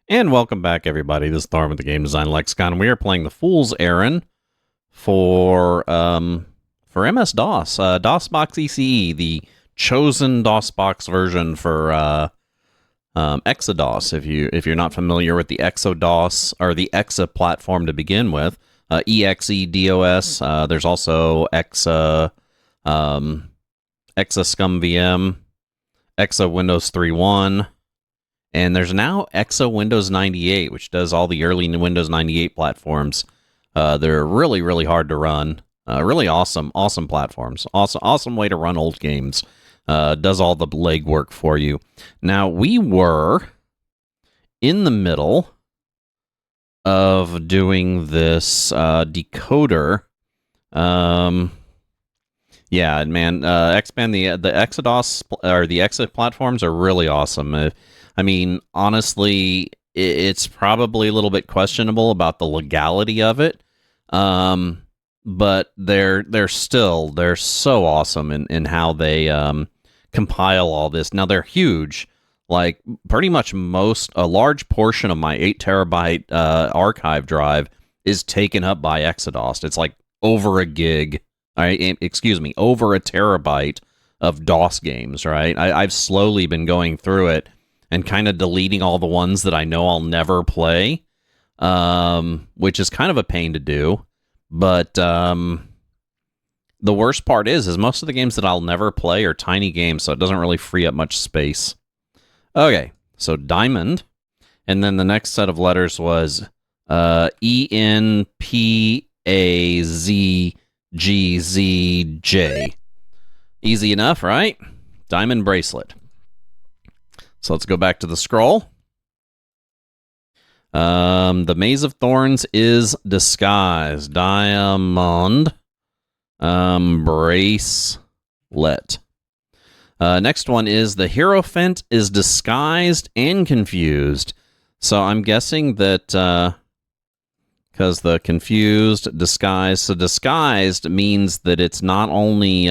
And welcome back, everybody. This is Thorn with the Game Design Lexicon. We are playing the Fool's Errand for MS-DOS, DOSBox ECE, the chosen DOSBox version for Exodus. If you're not familiar with the ExoDOS or the Exa platform to begin with, EXE DOS. There's also Exa Scum VM, Exa Windows 3.1. And there's now Exa Windows 98, which does all the early Windows 98 platforms. They're really, really hard to run. Really awesome platforms. Awesome way to run old games. Does all the legwork for you. Now, we were in the middle of doing this decoder. Yeah, man, expand the Exodus or the Exa platforms are really awesome. I mean, honestly, it's probably a little bit questionable about the legality of it, but they're so awesome in how they compile all this. Now they're huge, like pretty much a large portion of my 8 terabyte archive drive is taken up by Exodus. It's like over a gig. Over a terabyte of DOS games. Right, I've slowly been going through it and kind of deleting all the ones that I know I'll never play, which is kind of a pain to do. But the worst part is most of the games that I'll never play are tiny games, so it doesn't really free up much space. Okay, so Diamond, and then the next set of letters was ENPAZGZJ. Easy enough, right? Diamond bracelet. So let's go back to the scroll. The Maze of Thorns is disguised. Diamond bracelet. Next one is the Hierophant is disguised and confused. So I'm guessing that because the confused, disguised. So disguised means that it's not only...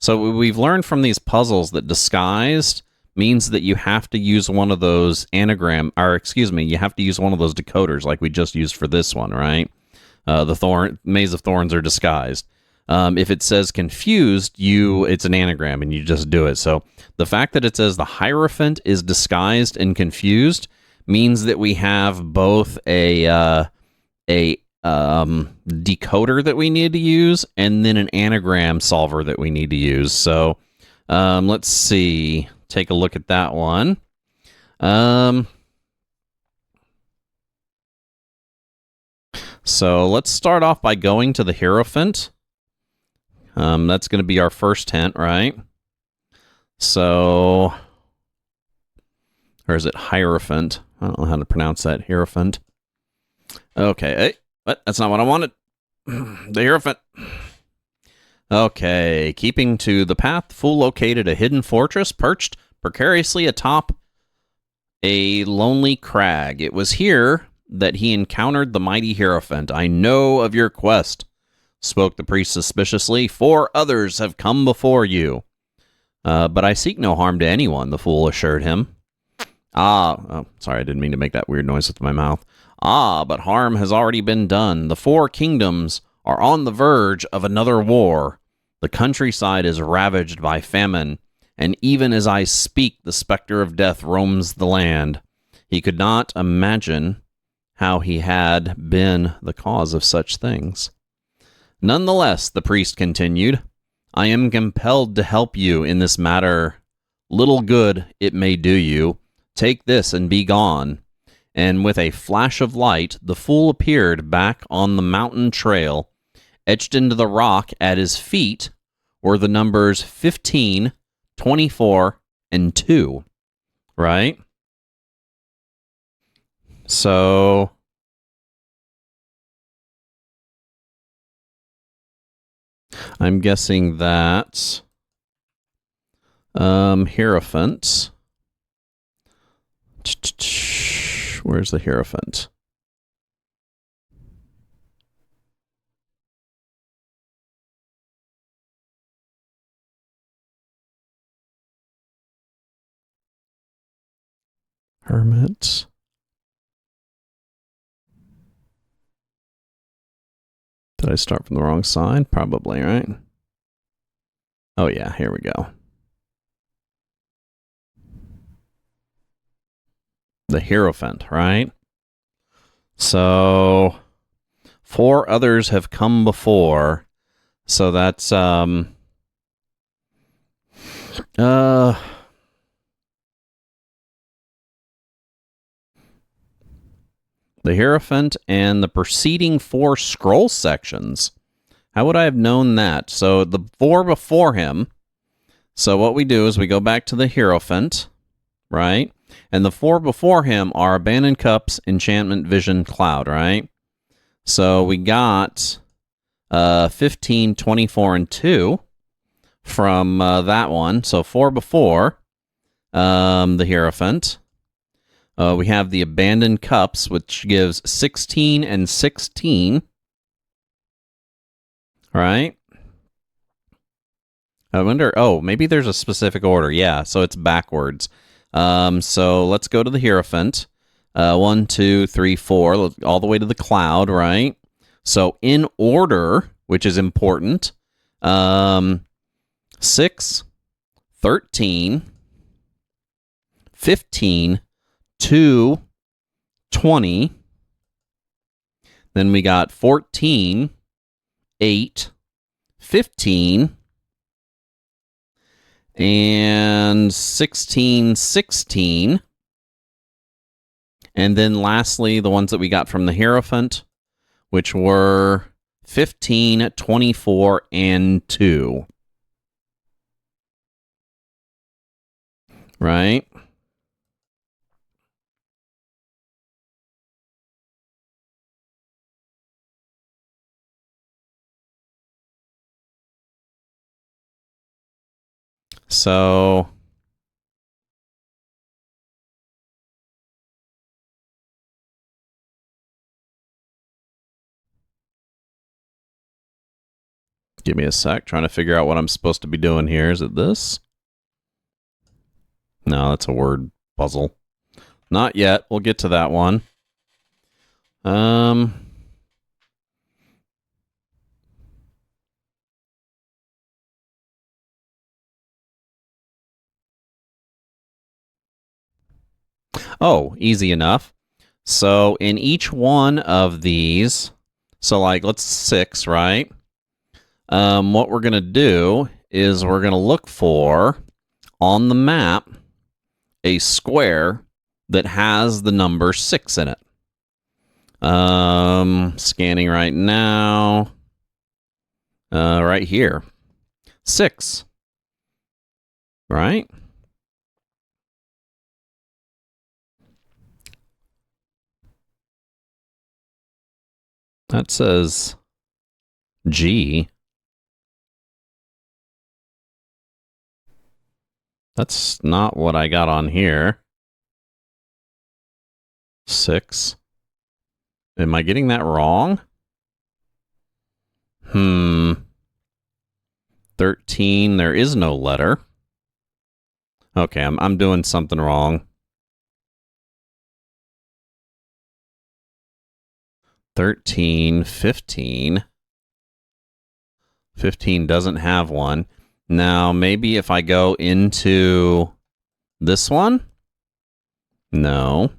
so we've learned from these puzzles that disguised means that you have to use one of those you have to use one of those decoders like we just used for this one, right? The Maze of Thorns are disguised. If it says confused, it's an anagram and you just do it. So the fact that it says the Hierophant is disguised and confused means that we have both a decoder that we need to use and then an anagram solver that we need to use. So let's see. Take a look at that one. So let's start off by going to the Hierophant. That's going to be our first hint, right? So, or is it Hierophant? I don't know how to pronounce that. Hierophant. Okay. Hey, what? That's not what I wanted. The Hierophant. Okay, keeping to the path, Fool located a hidden fortress perched precariously atop a lonely crag. It was here that he encountered the mighty Hierophant. I know of your quest, spoke the priest suspiciously. 4 others have come before you. But I seek no harm to anyone, the Fool assured him. Sorry, I didn't mean to make that weird noise with my mouth. But harm has already been done. The 4 kingdoms are on the verge of another war. The countryside is ravaged by famine, and even as I speak, the specter of death roams the land. He could not imagine how he had been the cause of such things. Nonetheless, the priest continued, I am compelled to help you in this matter. Little good it may do you. Take this and be gone. And with a flash of light, the Fool appeared back on the mountain trail. Etched into the rock at his feet were the numbers 15, 24, and 2. Right? So I'm guessing that Hierophant. Where's the Hierophant? Hermit. Did I start from the wrong side? Probably, right? Oh, yeah, here we go. The Hierophant, right? So 4 others have come before. So that's the Hierophant and the preceding 4 scroll sections. How would I have known that? So the 4 before him. So what we do is we go back to the Hierophant, right? And the 4 before him are Abandoned Cups, Enchantment, Vision, Cloud, right? So we got 15, 24, and 2 from that one. So 4 before the Hierophant. We have the Abandoned Cups, which gives 16 and 16. Right? I wonder, oh, maybe there's a specific order. Yeah, so it's backwards. So let's go to the Hierophant. 1, 2, 3, 4, all the way to the Cloud, right? So in order, which is important, 6, 13, 15, 2, 20. Then we got 14, 8, 15, and 16, 16. And then lastly, the ones that we got from the Hierophant, which were 15, 24, and 2. Right? So give me a sec, trying to figure out what I'm supposed to be doing here. Is it this? No, that's a word puzzle. Not yet. We'll get to that one. Oh, easy enough. So in each one of these, so like let's 6, right? What we're going to do is we're going to look for on the map a square that has the number 6 in it. Scanning right now. Right here. 6. Right? That says G. That's not what I got on here. 6. Am I getting that wrong? 13, there is no letter. Okay, I'm doing something wrong. 13, 15. 15 doesn't have one. Now, maybe if I go into this one? No.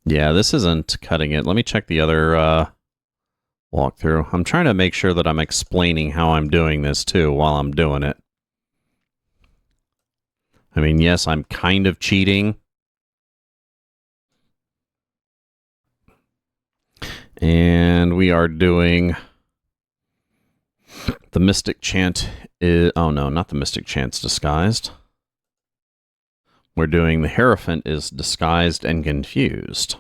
Yeah, this isn't cutting it. Let me check the other walkthrough. I'm trying to make sure that I'm explaining how I'm doing this, too, while I'm doing it. I mean, yes, I'm kind of cheating. And we are doing the Mystic Chant. Oh, no, not the Mystic Chant's disguised. We're doing the Hierophant is disguised and confused.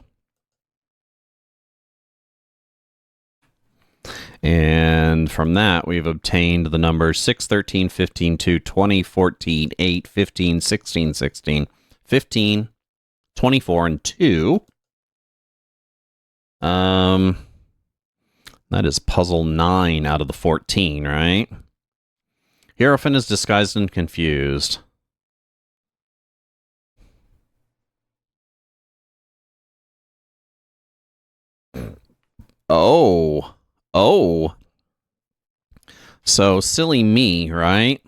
And from that, we've obtained the numbers 6, 13, 15, 2, 20, 14, 8, 15, 16, 16, 15, 24, and 2. That is puzzle 9 out of the 14, right? Hierophant is disguised and confused. Oh. Oh. So, silly me, right?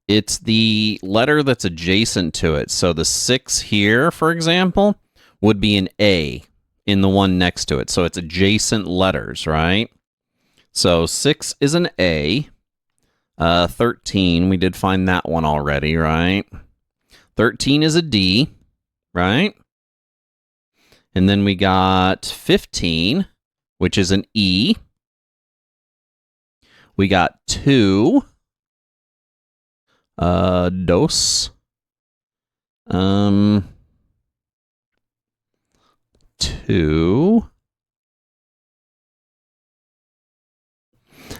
It's the letter that's adjacent to it. So, the 6 here, for example, would be an A in the one next to it. So, it's adjacent letters, right? So, 6 is an A. 13, we did find that one already, right? 13 is a D, right? And then we got 15, which is an E. We got 2. DOS. 2.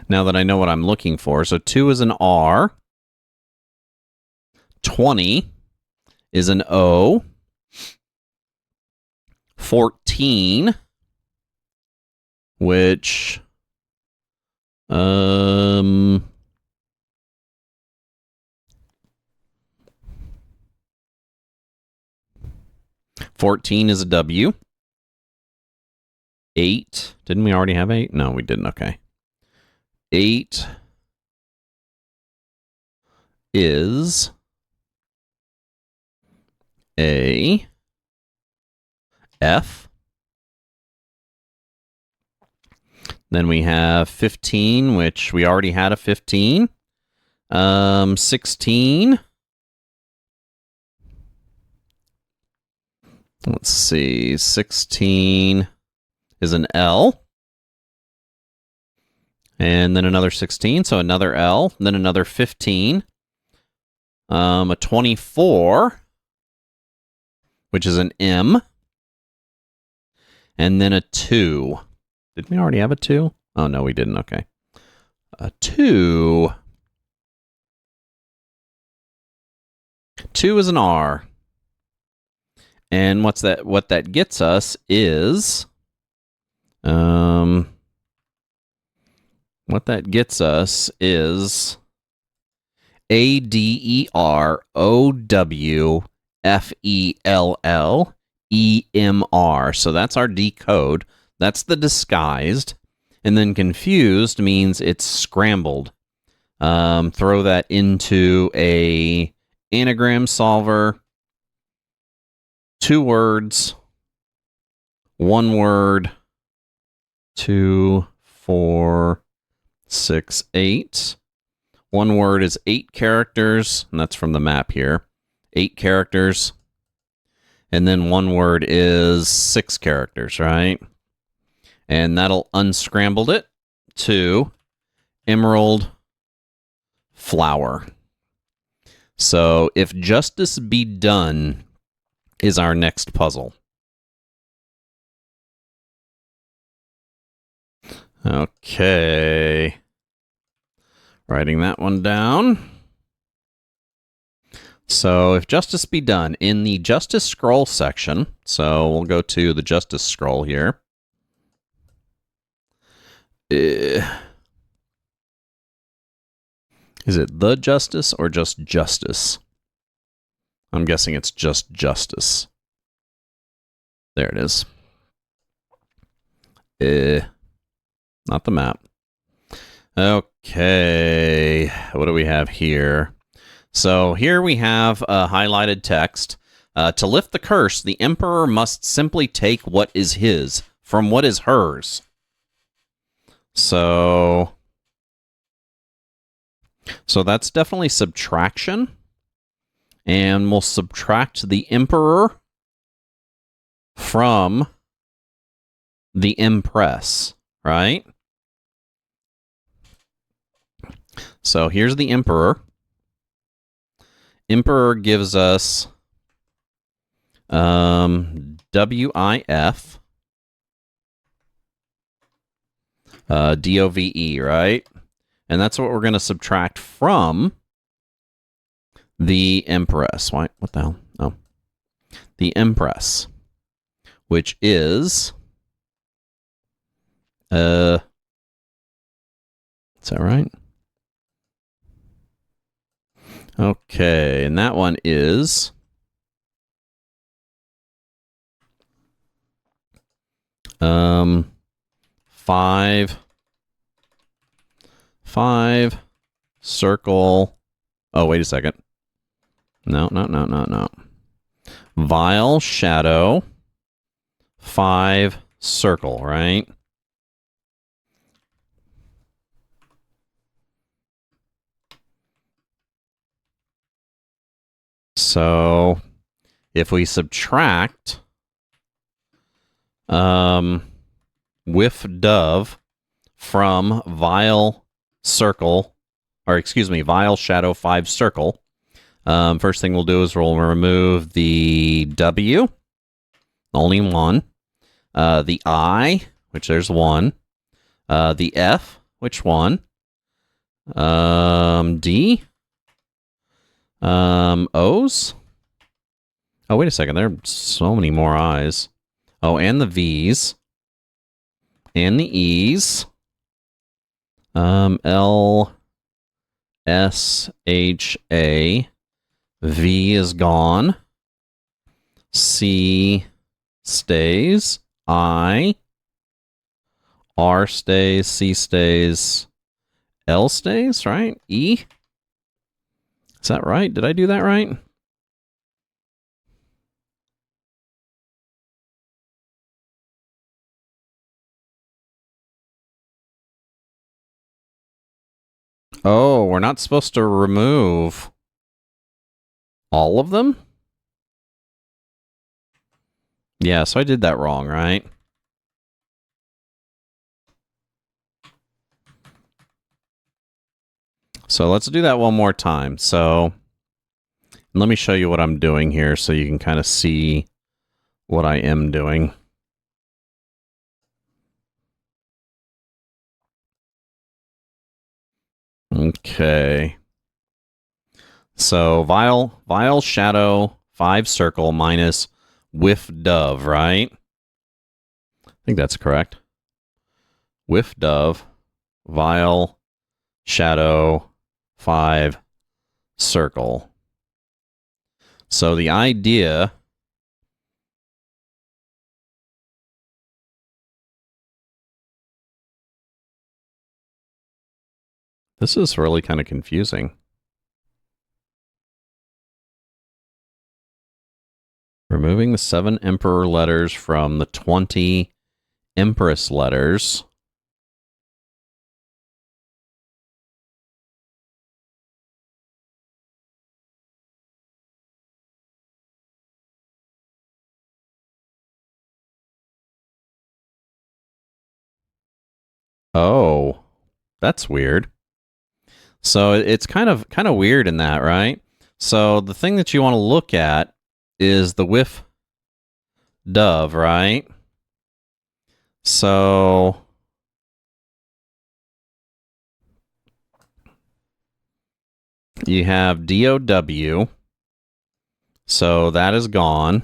Now that I know what I'm looking for. So 2 is an R. 20 is an O. 14, which 14 is a W. 8. Didn't we already have 8? No, we didn't. Okay. 8 is a F. Then we have 15, which we already had a 15. 16. Let's see. 16 is an L. And then another 16, so another L. Then another 15. A 24, which is an M. And then a 2. Did we already have a 2? Oh, no, we didn't. Okay. A 2. 2 is an R. And what's that? What that gets us is, what that gets us is ADEROWFELLEMR. So that's our decode. That's the disguised. And then confused means it's scrambled. Throw that into a anagram solver. 2 words. 1 word. 2, 4, 6, 8. 1 word is 8 characters, and that's from the map here. 8 characters. And then 1 word is 6 characters, right? And that'll unscramble it to emerald flower. So if justice be done is our next puzzle. Okay. Writing that one down. So if justice be done, in the justice scroll section, so we'll go to the justice scroll here. Is it the justice or just justice? I'm guessing it's just justice. There it is. Not the map. Okay, what do we have here? So here we have highlighted text. To lift the curse, the emperor must simply take what is his from what is hers. So that's definitely subtraction. And we'll subtract the emperor from the empress, right? So here's the emperor. Emperor gives us WIF DOVE, right? And that's what we're going to subtract from the empress. What the hell? Oh. The empress, which is is that right? Okay, and that one is 5 circle. Oh, wait a second. No. Vile shadow 5 circle, right? So if we subtract whiff dove from vile circle, or excuse me, vile shadow 5 circle, first thing we'll do is we'll remove the W, only one, the I, which there's one, the F, which one, D, O's. Oh, wait a second. There are so many more I's. Oh, and the V's. And the E's. L, S, H, A. V is gone. C stays. I. R stays. C stays. L stays, right? E. Is that right? Did I do that right? Oh, we're not supposed to remove all of them? Yeah, so I did that wrong, right? So let's do that one more time. So let me show you what I'm doing here so you can kind of see what I am doing. Okay. So vile shadow 5 circle minus whiff dove, right? I think that's correct. Whiff dove, vile shadow 5 circle. So the idea this is really kind of confusing. Removing the 7 Emperor letters from the 20 Empress letters. Oh, that's weird. So it's kind of weird in that, right? So the thing that you want to look at is the whiff dove, right? So you have DOW. So that is gone.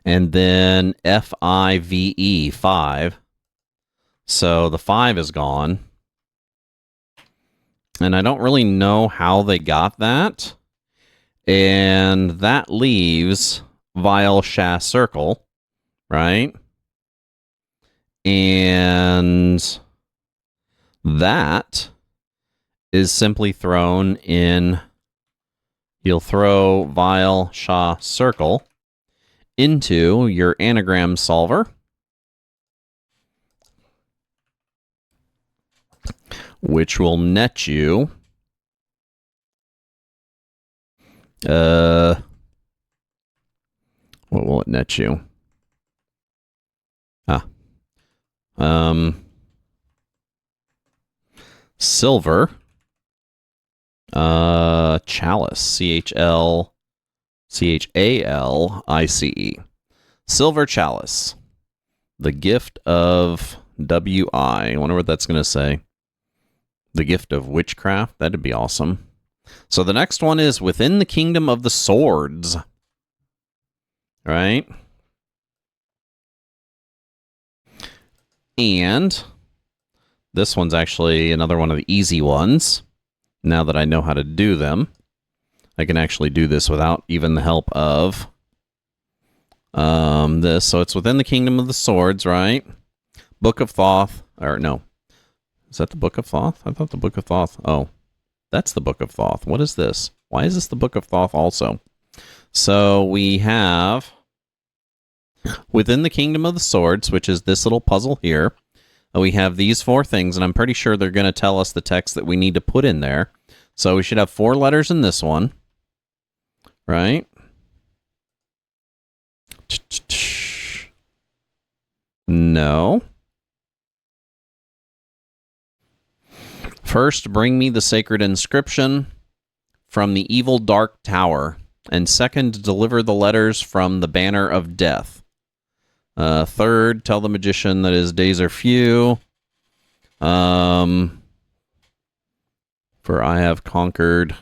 And then FIVE, 5. So the 5 is gone. And I don't really know how they got that. And that leaves vile sha circle, right? And that is simply thrown in. You'll throw vile sha circle into your anagram solver. Which will net you what will it net you? Silver chalice, CHALICE. Silver chalice. The gift of WI. I wonder what that's going to say. The gift of witchcraft. That'd be awesome. So the next one is within the kingdom of the swords. Right? And this one's actually another one of the easy ones. Now that I know how to do them, I can actually do this without even the help of So it's within the Kingdom of the Swords, right? Book of Thoth, or no. Is that the Book of Thoth? I thought the Book of Thoth, oh, that's the Book of Thoth. What is this? Why is this the Book of Thoth also? So we have within the Kingdom of the Swords, which is this little puzzle here, we have these 4 things, and I'm pretty sure they're going to tell us the text that we need to put in there. So we should have 4 letters in this one, right? No. First, bring me the sacred inscription from the evil dark tower. And second, deliver the letters from the banner of death. Third, tell the magician that his days are few. For I have conquered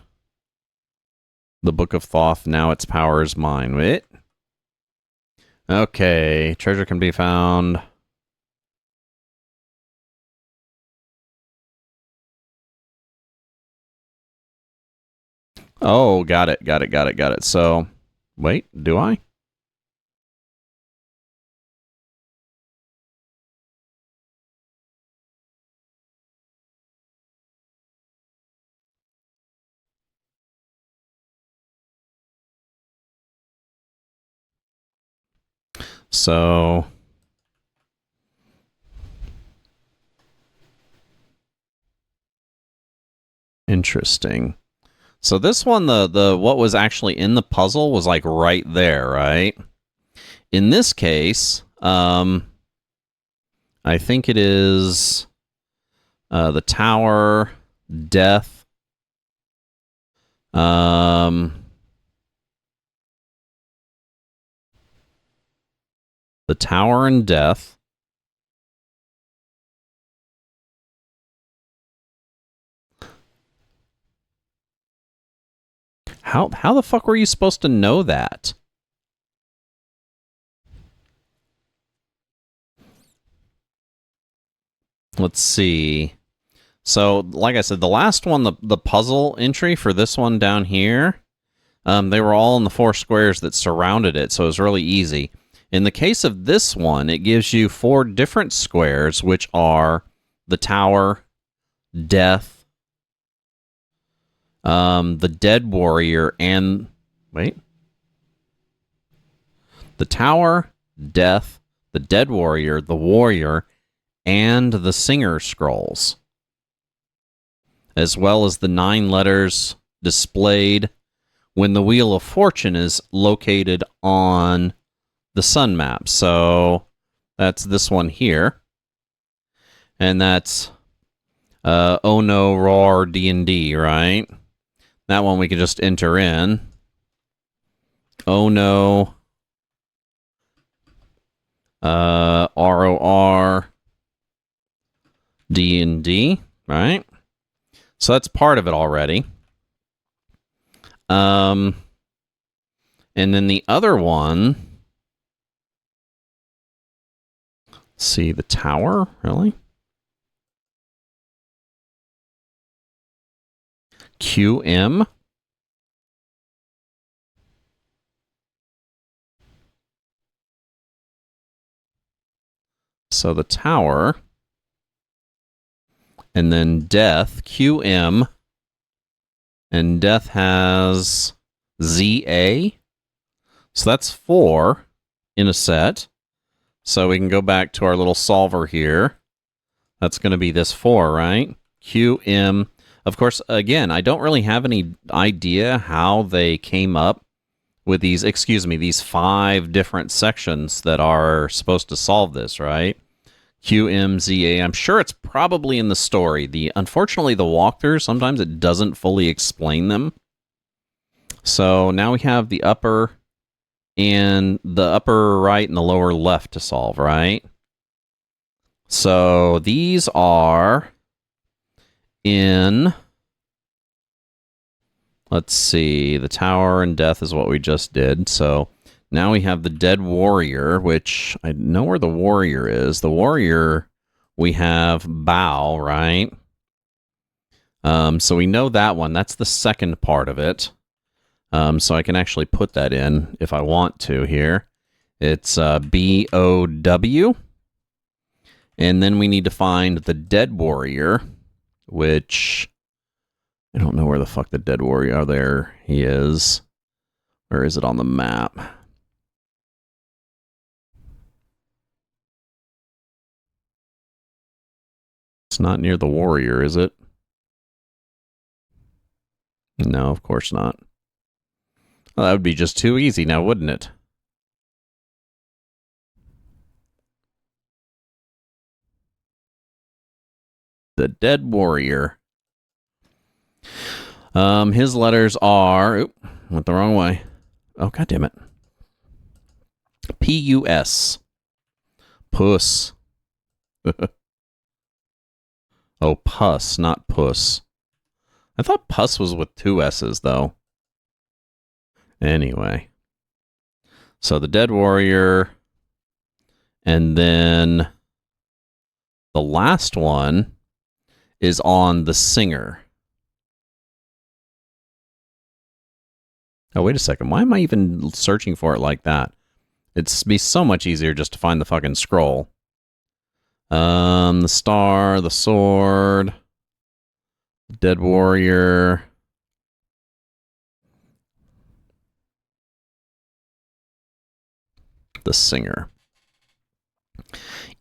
the Book of Thoth, now its power is mine. Wait. Okay, treasure can be found. Oh, got it. So, wait, do I? So, interesting. So this one, the what was actually in the puzzle was like right there, right? In this case, I think it is the tower, death, the tower and death. How the fuck were you supposed to know that? Let's see. So, like I said, the last one, the puzzle entry for this one down here, they were all in the 4 squares that surrounded it, so it was really easy. In the case of this one, it gives you 4 different squares, which are the tower, death, the dead warrior, and... Wait. The tower, death, the dead warrior, the warrior, and the singer scrolls, as well as the 9 letters displayed when the Wheel of Fortune is located on the sun map. So that's this one here. And that's Oh No Roar D&D, right? That one we can just enter in. Oh No ROR D&D, right? So that's part of it already. And then the other one, let's see, the tower, really? QM. So the tower, and then death, QM, and death has ZA. So that's 4 in a set. So we can go back to our little solver here. That's going to be this 4, right? QM. Of course, again, I don't really have any idea how they came up with these, these 5 different sections that are supposed to solve this, right? QMZA. I'm sure it's probably in the story. Unfortunately, the walkthrough, sometimes it doesn't fully explain them. So now we have the upper and the upper right and the lower left to solve, right? So these are in, let's see, the tower and death is what we just did. So now we have the dead warrior, which I know where the warrior is. The warrior, we have bow, right? So we know that one. That's the second part of it. So I can actually put that in if I want to here. It's BOW. And then we need to find the Dead Warrior, which I don't know where the fuck the Dead Warrior. Oh, there he is. Where is it on the map? It's not near the Warrior, is it? No, of course not. Well, that would be just too easy now, wouldn't it? The Dead Warrior. His letters are... Oop, went the wrong way. Oh, God damn it. P-U-S. Puss. Oh, pus, not puss. I thought pus was with 2 S's, though. Anyway. So the Dead Warrior. And then the last one is on the Singer. Oh, wait a second. Why am I even searching for it like that? It'd be so much easier just to find the fucking scroll. The star, the sword, Dead Warrior. The Singer.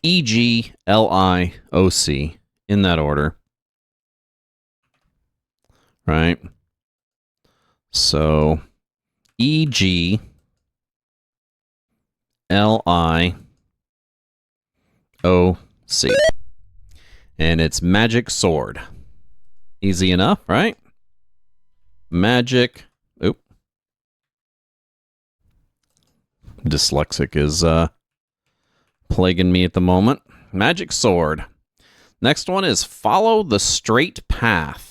EGLIOC, in that order. Right? So, EGLIOC. And it's Magic Sword. Easy enough, right? Magic. Oop. Dyslexic is plaguing me at the moment. Magic Sword. Next one is Follow the Straight Path.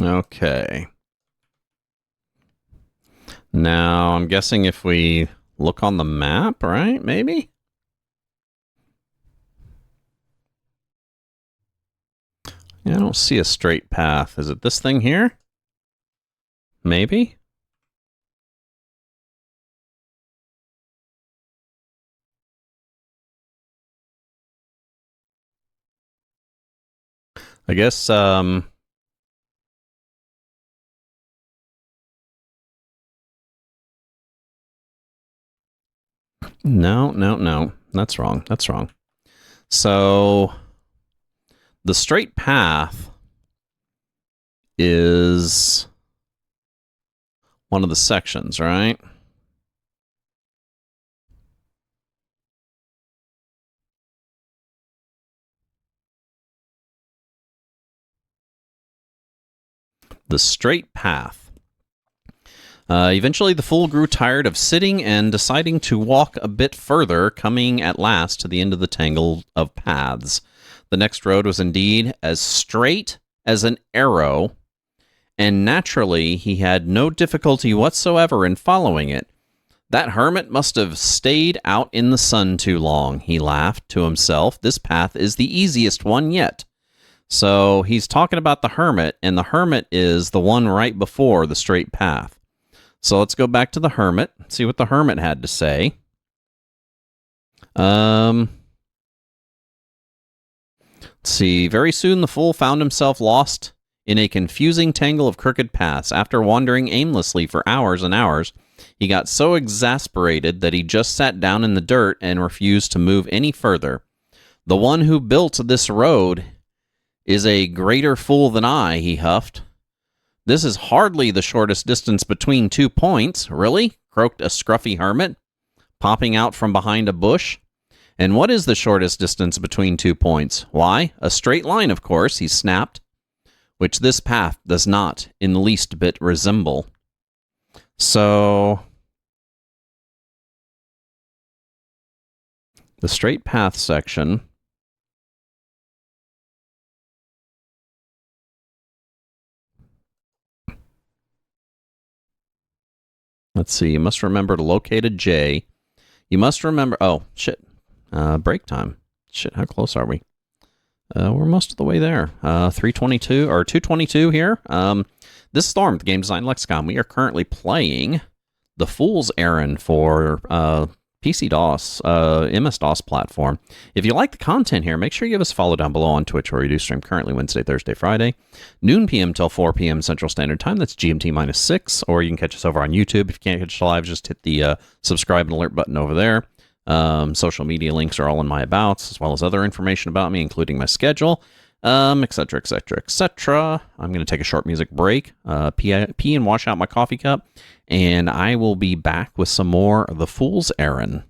Okay. Now, I'm guessing if we look on the map, right? Maybe? Yeah, I don't see a straight path. Is it this thing here? Maybe? I guess, no. That's wrong. That's wrong. So, the straight path is one of the sections, right? The straight path. Eventually, the fool grew tired of sitting and deciding to walk a bit further, coming at last to the end of the tangle of paths. The next road was indeed as straight as an arrow, and naturally, he had no difficulty whatsoever in following it. That hermit must have stayed out in the sun too long, he laughed to himself. This path is the easiest one yet. So he's talking about the hermit, and the hermit is the one right before the straight path. So let's go back to the hermit, see what the hermit had to say. Let's see. Very soon the fool found himself lost in a confusing tangle of crooked paths. After wandering aimlessly for hours and hours, he got so exasperated that he just sat down in the dirt and refused to move any further. The one who built this road is a greater fool than I, he huffed. This is hardly the shortest distance between 2 points. Really? Croaked a scruffy hermit, popping out from behind a bush. And what is the shortest distance between 2 points? Why, a straight line, of course, he snapped, which this path does not in the least bit resemble. So, the straight path section. Let's see, you must remember to locate a J. You must remember... Oh, shit. Break time. Shit, how close are we? We're most of the way there. 322 or 222 here. This is Storm, the Game Design Lexicon. We are currently playing the Fool's Errand for PC-DOS, MS-DOS platform. If you like the content here, make sure you give us a follow down below on Twitch, where we do stream currently Wednesday, Thursday, Friday, noon p.m. till 4 p.m. Central Standard Time. That's GMT -6. Or you can catch us over on YouTube. If you can't catch us live, just hit the subscribe and alert button over there. Social media links are all in my abouts, as well as other information about me, including my schedule, etc., etc., etc. I'm going to take a short music break, pee and wash out my coffee cup, and I will be back with some more of The Fool's Errand.